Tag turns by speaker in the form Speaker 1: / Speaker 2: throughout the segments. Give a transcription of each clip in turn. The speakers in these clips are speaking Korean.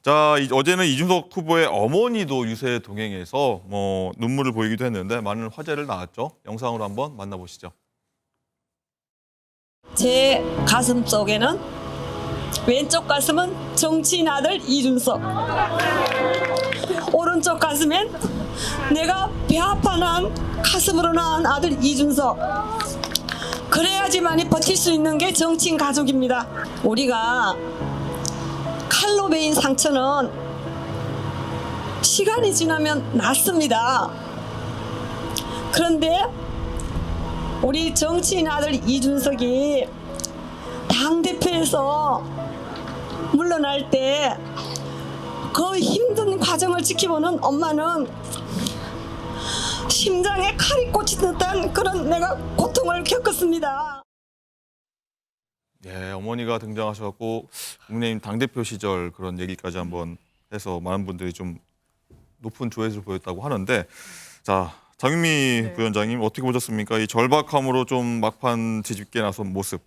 Speaker 1: 자, 어제는 이준석 후보의 어머니도 유세 동행해서 눈물을 보이기도 했는데 많은 화제를 낳았죠. 영상으로 한번 만나보시죠.
Speaker 2: 제 가슴 속에는 왼쪽 가슴은 정치인 아들 이준석, 오른쪽 가슴엔 내가 배 아파 낳은 가슴으로 낳은 아들 이준석. 그래야지만이 버틸 수 있는 게 정치인 가족입니다. 우리가 칼로 베인 상처는 시간이 지나면 낫습니다. 그런데 우리 정치인 아들 이준석이 당대표에서 물러날 때 그 힘든 과정을 지켜보는 엄마는 심장에 칼이 꽂힌 듯한 그런 내가 고통을 겪었습니다.
Speaker 1: 예, 어머니가 등장하셔갖고 국민의힘 당대표 시절 그런 얘기까지 한번 해서 많은 분들이 좀 높은 조회수를 보였다고 하는데, 자, 장윤미 부위원장님 어떻게 보셨습니까? 이 절박함으로 좀 막판 뒤집게 나선 모습,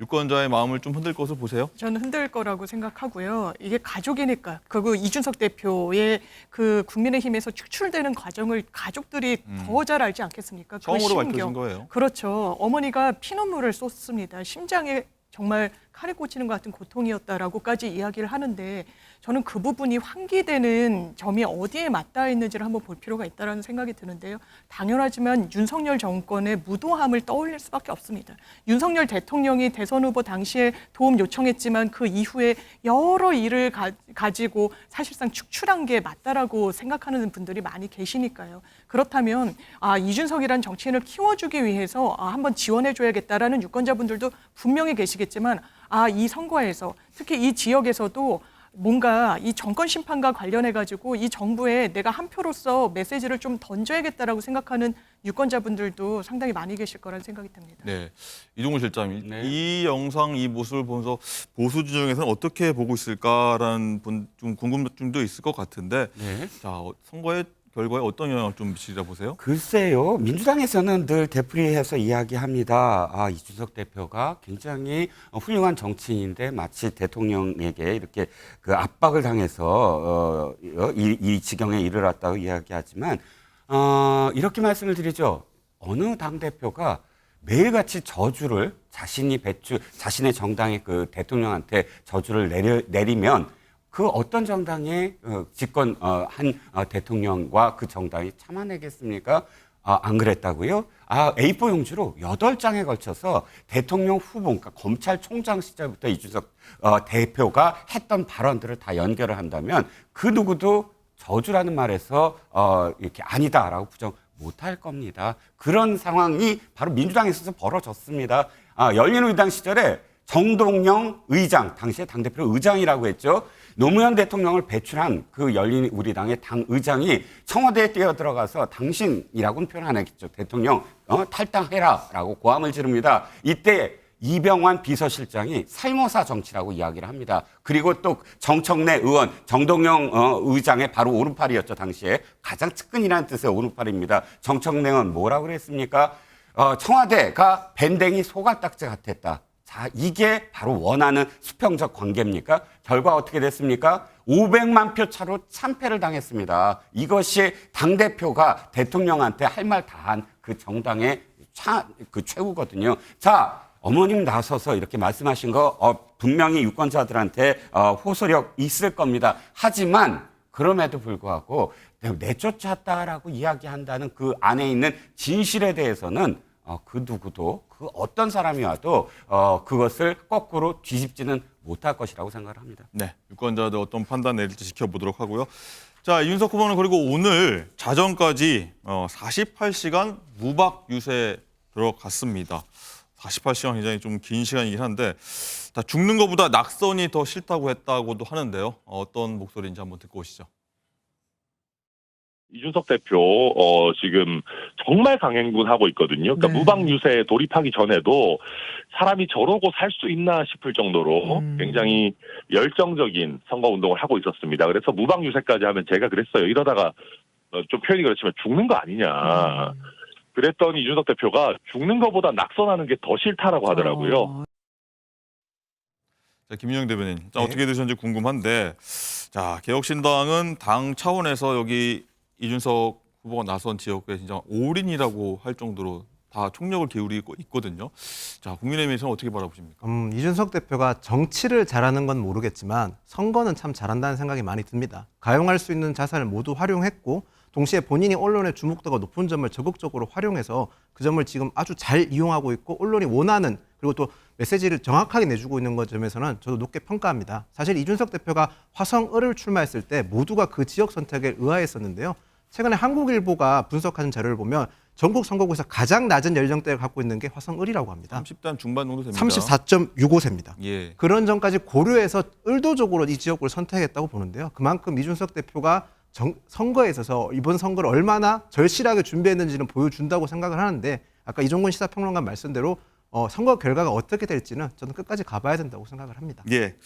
Speaker 1: 유권자의 마음을 좀 흔들 것을 보세요?
Speaker 3: 저는 흔들 거라고 생각하고요. 이게 가족이니까, 그리고 이준석 대표의 그 국민의힘에서 축출되는 과정을 가족들이 더 잘 알지 않겠습니까?
Speaker 1: 처음으로 밝혀진 거예요.
Speaker 3: 그렇죠. 어머니가 피눈물을 쏟습니다. 심장에 정말 칼이 꽂히는 것 같은 고통이었다라고까지 이야기를 하는데, 저는 그 부분이 환기되는 점이 어디에 맞닿아 있는지를 한번 볼 필요가 있다는 생각이 드는데요. 당연하지만 윤석열 정권의 무도함을 떠올릴 수밖에 없습니다. 윤석열 대통령이 대선 후보 당시에 도움 요청했지만 그 이후에 여러 일을 가지고 사실상 축출한 게 맞다라고 생각하는 분들이 많이 계시니까요. 그렇다면 이준석이란 정치인을 키워주기 위해서 한번 지원해줘야겠다라는 유권자분들도 분명히 계시겠지만, 이 선거에서 특히 이 지역에서도 뭔가 이 정권 심판과 관련해가지고 이 정부에 내가 한 표로서 메시지를 좀 던져야겠다라고 생각하는 유권자분들도 상당히 많이 계실 거라는 생각이 듭니다.
Speaker 1: 네, 이동훈 실장님, 이 영상, 이 모습을 보면서 보수 진영에서는 어떻게 보고 있을까라는 좀 궁금증도 있을 것 같은데, 자, 선거의 결과에 어떤 영향을 좀 미치리라 보세요?
Speaker 4: 글쎄요. 민주당에서는 늘 되풀이해서 이야기합니다. 이준석 대표가 굉장히 훌륭한 정치인인데 마치 대통령에게 이렇게 그 압박을 당해서 이 지경에 이르렀다고 이야기하지만 이렇게 말씀을 드리죠. 어느 당대표가 매일같이 저주를 자신의 정당의 그 대통령한테 저주를 내리면 그 어떤 정당의 집권한 대통령과 그 정당이 참아내겠습니까? 안 그랬다고요? A4 용지로 8장에 걸쳐서 대통령 후보, 그러니까 검찰총장 시절부터 이준석 대표가 했던 발언들을 다 연결을 한다면 그 누구도 저주라는 말에서 이렇게 아니다라고 부정 못할 겁니다. 그런 상황이 바로 민주당에 있어서 벌어졌습니다. 열린우리당 시절에 정동영 의장, 당시에 당대표 의장이라고 했죠. 노무현 대통령을 배출한 그 열린우리당의 당 의장이 청와대에 뛰어들어가서 당신이라고는 표현 안 했겠죠. 대통령 탈당해라라고 고함을 지릅니다. 이때 이병환 비서실장이 살모사 정치라고 이야기를 합니다. 그리고 또 정청래 의원, 정동영 의장의 바로 오른팔이었죠. 당시에 가장 측근이라는 뜻의 오른팔입니다. 정청래 의원 뭐라고 그랬습니까? 청와대가 밴댕이 소갈딱지 같았다. 자, 이게 바로 원하는 수평적 관계입니까? 결과 어떻게 됐습니까? 500만 표 차로 참패를 당했습니다. 이것이 당대표가 대통령한테 할 말 다 한 그 정당의 최후거든요. 자, 어머님 나서서 이렇게 말씀하신 거 분명히 유권자들한테 호소력 있을 겁니다. 하지만 그럼에도 불구하고 내쫓았다라고 이야기한다는 그 안에 있는 진실에 대해서는 그 누구도 그 어떤 사람이 와도 그것을 거꾸로 뒤집지는 못할 것이라고 생각을 합니다.
Speaker 1: 네, 유권자들 어떤 판단 내릴지 지켜보도록 하고요. 자, 이준석 후보는 그리고 오늘 자정까지 48시간 무박 유세 들어갔습니다. 48시간 굉장히 좀 긴 시간이긴 한데, 죽는 것보다 낙선이 더 싫다고 했다고도 하는데요. 어떤 목소리인지 한번 듣고 오시죠.
Speaker 5: 이준석 대표 지금 정말 강행군하고 있거든요. 그러니까 무박 유세에 돌입하기 전에도 사람이 저러고 살 수 있나 싶을 정도로 굉장히 열정적인 선거 운동을 하고 있었습니다. 그래서 무박 유세까지 하면 제가 그랬어요. 이러다가 좀 표현이 그렇지만 죽는 거 아니냐. 그랬더니 이준석 대표가 죽는 것보다 낙선하는 게 더 싫다라고 하더라고요.
Speaker 1: 자, 김윤영 대변인, 어떻게 되셨는지 궁금한데, 자, 개혁신당은 당 차원에서 여기 이준석 후보가 나선 지역구에 진짜 올인이라고 할 정도로 다 총력을 기울이고 있거든요. 자, 국민의힘에서는 어떻게 바라보십니까?
Speaker 6: 이준석 대표가 정치를 잘하는 건 모르겠지만 선거는 참 잘한다는 생각이 많이 듭니다. 가용할 수 있는 자산을 모두 활용했고 동시에 본인이 언론의 주목도가 높은 점을 적극적으로 활용해서 그 점을 지금 아주 잘 이용하고 있고 언론이 원하는 그리고 또 메시지를 정확하게 내주고 있는 것 점에서는 저도 높게 평가합니다. 사실 이준석 대표가 화성을을 출마했을 때 모두가 그 지역 선택에 의아했었는데요. 최근에 한국일보가 분석한 자료를 보면 전국 선거구에서 가장 낮은 연령대를 갖고 있는 게 화성을이라고 합니다.
Speaker 1: 30대 중반 정도 됩니다.
Speaker 6: 34.65세입니다.
Speaker 1: 예.
Speaker 6: 그런 점까지 고려해서 의도적으로 이 지역구를 선택했다고 보는데요. 그만큼 이준석 대표가 선거에 있어서 이번 선거를 얼마나 절실하게 준비했는지는 보여준다고 생각을 하는데 아까 이종근 시사평론가 말씀대로 선거 결과가 어떻게 될지는 저는 끝까지 가봐야 된다고 생각을 합니다.
Speaker 1: 예.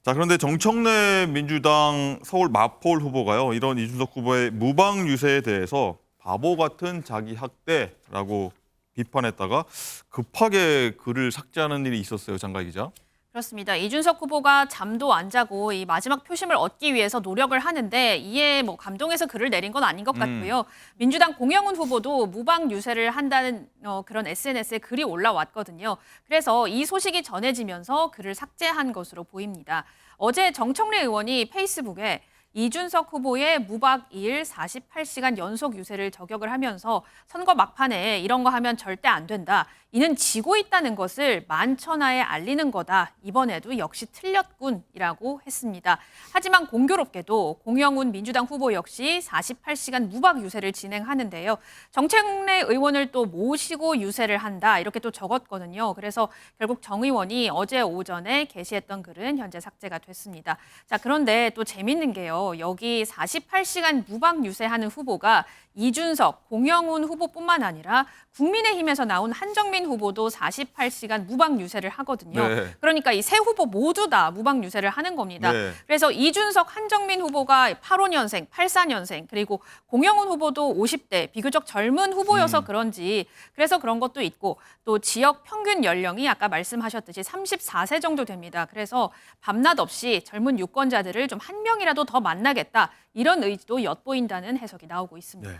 Speaker 1: 자, 그런데 정청래 민주당 서울 마포 후보가요. 이런 이준석 후보의 무방 유세에 대해서 바보 같은 자기 학대라고 비판했다가 급하게 글을 삭제하는 일이 있었어요. 장가 기자.
Speaker 7: 그렇습니다. 이준석 후보가 잠도 안 자고 이 마지막 표심을 얻기 위해서 노력을 하는데 이에 뭐 감동해서 글을 내린 건 아닌 것 같고요. 민주당 공영훈 후보도 무방 유세를 한다는 그런 SNS에 글이 올라왔거든요. 그래서 이 소식이 전해지면서 글을 삭제한 것으로 보입니다. 어제 정청래 의원이 페이스북에 이준석 후보의 무박 2일 48시간 연속 유세를 저격을 하면서 선거 막판에 이런 거 하면 절대 안 된다. 이는 지고 있다는 것을 만천하에 알리는 거다. 이번에도 역시 틀렸군이라고 했습니다. 하지만 공교롭게도 공영훈 민주당 후보 역시 48시간 무박 유세를 진행하는데요. 정청래 의원을 또 모시고 유세를 한다. 이렇게 또 적었거든요. 그래서 결국 정 의원이 어제 오전에 게시했던 글은 현재 삭제가 됐습니다. 자, 그런데 또 재밌는 게요. 여기 48시간 무박 유세하는 후보가 이준석, 공영훈 후보뿐만 아니라 국민의힘에서 나온 한정민 후보도 48시간 무박 유세를 하거든요.
Speaker 1: 네.
Speaker 7: 그러니까 이 세 후보 모두 다 무박 유세를 하는 겁니다.
Speaker 1: 네.
Speaker 7: 그래서 이준석, 한정민 후보가 85년생, 84년생, 그리고 공영훈 후보도 50대, 비교적 젊은 후보여서 그런지 그래서 그런 것도 있고 또 지역 평균 연령이 아까 말씀하셨듯이 34세 정도 됩니다. 그래서 밤낮 없이 젊은 유권자들을 좀 한 명이라도 더 만나겠다. 이런 의지도 엿보인다는 해석이 나오고 있습니다.
Speaker 1: 네.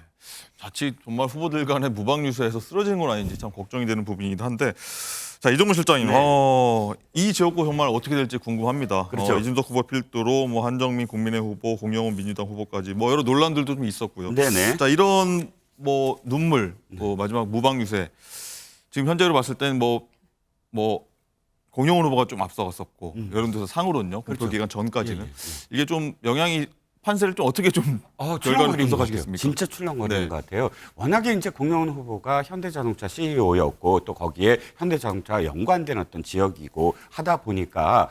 Speaker 1: 자칫 정말 후보들 간의 무방 유세에서 쓰러지는 건 아닌지 참 걱정이 되는 부분이긴 한데 자, 이종근 실장님, 이 지역구 정말 어떻게 될지 궁금합니다.
Speaker 4: 그렇죠.
Speaker 1: 이준석 후보 필두로 뭐 한정민 국민의 후보, 공영훈 민주당 후보까지 뭐 여러 논란들도 좀 있었고요.
Speaker 4: 네네.
Speaker 1: 자, 이런 뭐 눈물, 마지막 무방 유세 지금 현재로 봤을 때는 뭐 공영훈 후보가 좀 앞서갔었고 여론조사 상으로는요.
Speaker 4: 그렇죠.
Speaker 1: 공표 기간 전까지는
Speaker 4: 예.
Speaker 1: 이게 좀 영향이 판세를 좀 어떻게 좀 결과를
Speaker 4: 출렁거리는 것 같아요.
Speaker 1: 분석하시겠습니까?
Speaker 4: 진짜 출렁거리는
Speaker 1: 네.
Speaker 4: 것 같아요. 워낙에 이제 공영훈 후보가 현대자동차 CEO였고 또 거기에 현대자동차와 연관된 어떤 지역이고 하다 보니까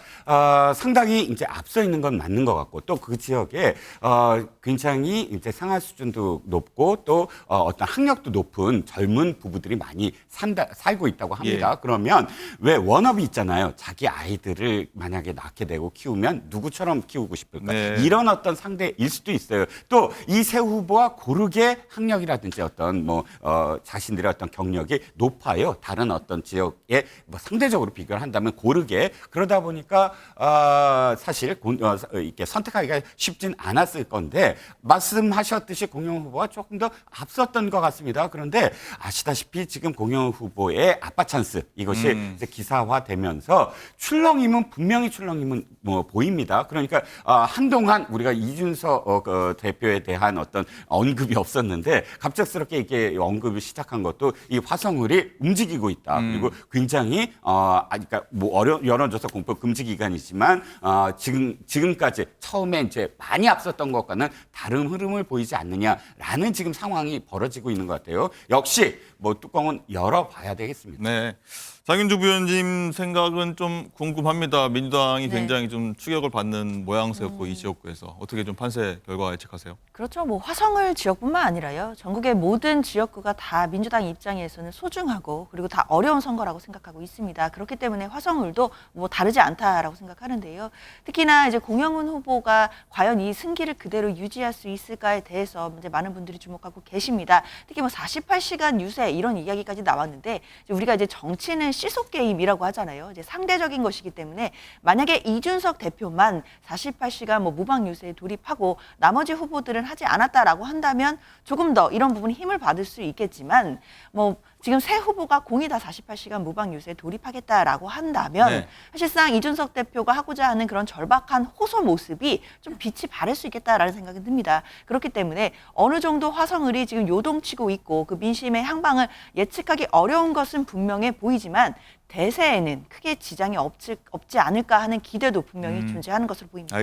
Speaker 4: 상당히 이제 앞서 있는 건 맞는 것 같고 또 그 지역에 굉장히 이제 생활 수준도 높고 또 어떤 학력도 높은 젊은 부부들이 많이 살고 있다고 합니다.
Speaker 1: 예.
Speaker 4: 그러면 왜 워너비 있잖아요. 자기 아이들을 만약에 낳게 되고 키우면 누구처럼 키우고 싶을까?
Speaker 1: 네.
Speaker 4: 이런 어떤 상대일 수도 있어요. 또 이 세 후보와 고르게 학력이라든지 어떤 자신들의 어떤 경력이 높아요. 다른 어떤 지역에 뭐 상대적으로 비교를 한다면 고르게 그러다 보니까 사실 이렇게 선택하기가 쉽진 않았을 건데 말씀하셨듯이 공영훈 후보가 조금 더 앞섰던 것 같습니다. 그런데 아시다시피 지금 공영훈 후보의 아빠 찬스 이것이 이제 기사화되면서 분명히 출렁임은 보입니다. 그러니까 한동안 우리가 이준석 대표에 대한 어떤 언급이 없었는데 갑작스럽게 이렇게 언급을 시작한 것도 이 화성을이 움직이고 있다. 그리고 굉장히 그러니까 뭐 여론조사 공표 금지 기간이지만 지금까지 처음에 이제 많이 앞섰던 것과는 다른 흐름을 보이지 않느냐라는 지금 상황이 벌어지고 있는 것 같아요. 역시 뭐 뚜껑은 열어봐야 되겠습니다.
Speaker 1: 네. 장윤주 부위원님 생각은 좀 궁금합니다. 민주당이
Speaker 8: 네.
Speaker 1: 굉장히 좀 추격을 받는 모양새였고 이 지역구에서 어떻게 좀 판세 결과 예측하세요?
Speaker 8: 그렇죠. 뭐 화성을 지역뿐만 아니라요. 전국의 모든 지역구가 다 민주당 입장에서는 소중하고 그리고 다 어려운 선거라고 생각하고 있습니다. 그렇기 때문에 화성을도 뭐 다르지 않다라고 생각하는데요. 특히나 이제 공영훈 후보가 과연 이 승기를 그대로 유지할 수 있을까에 대해서 이제 많은 분들이 주목하고 계십니다. 특히 뭐 48시간 유세 이런 이야기까지 나왔는데 우리가 이제 정치는 시소 게임이라고 하잖아요. 이제 상대적인 것이기 때문에 만약에 이준석 대표만 48시간 뭐 무방 유세에 돌입하고 나머지 후보들은 하지 않았다라고 한다면 조금 더 이런 부분이 힘을 받을 수 있겠지만 뭐 지금 세 후보가 공이 다 48시간 무방 유세에 돌입하겠다라고 한다면
Speaker 1: 네.
Speaker 8: 사실상 이준석 대표가 하고자 하는 그런 절박한 호소 모습이 좀 빛이 바를 수 있겠다라는 생각이 듭니다. 그렇기 때문에 어느 정도 화성을이 지금 요동치고 있고 그 민심의 향방을 예측하기 어려운 것은 분명해 보이지만 대세에는 크게 지장이 없지 않을까 하는 기대도 분명히 존재하는 것으로 보입니다.